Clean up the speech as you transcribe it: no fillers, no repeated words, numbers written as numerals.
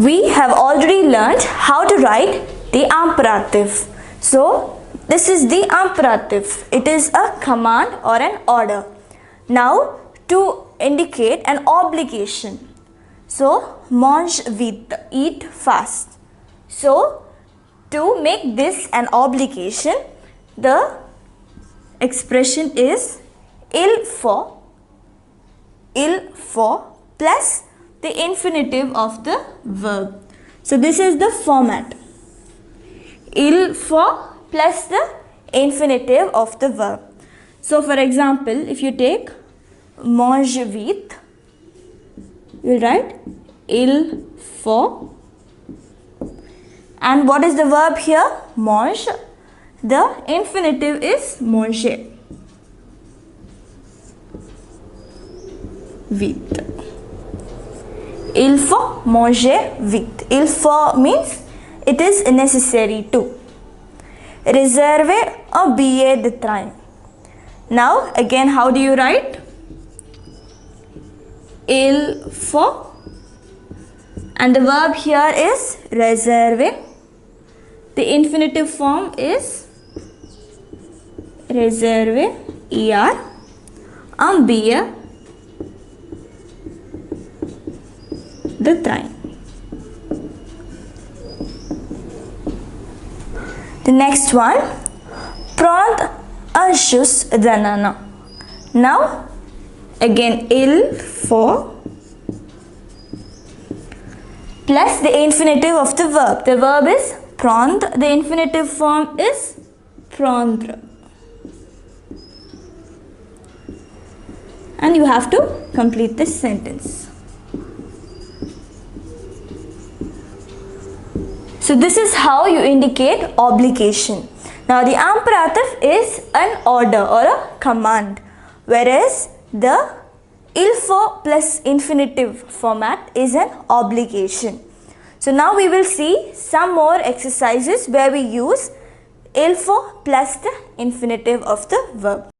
we have already learned how to write the imperative. So this is the imperative. It is a command or an order. Now to indicate an obligation. So mange vite, eat fast. So to make this an obligation, the expression is il faut plus the infinitive of the verb. So this is the format. Il faut plus the infinitive of the verb. So for example, if you take mange vite, you will write il faut. And what is the verb here? Mange. The infinitive is manger. Vite. Il faut manger vite. Il faut means it is necessary to. Réserver un billet de train. Now again, how do you write? Il faut. And the verb here is réserver. The infinitive form is réserver, er, un billet de train. The next one, prendre un jus d'ananas. Now again, il faut plus the infinitive of the verb. The verb is prendre. The infinitive form is prendre. And you have to complete this sentence. So this is how you indicate obligation. Now the imperative is an order or a command, whereas the il faut plus infinitive format is an obligation. So now we will see some more exercises where we use il faut plus the infinitive of the verb.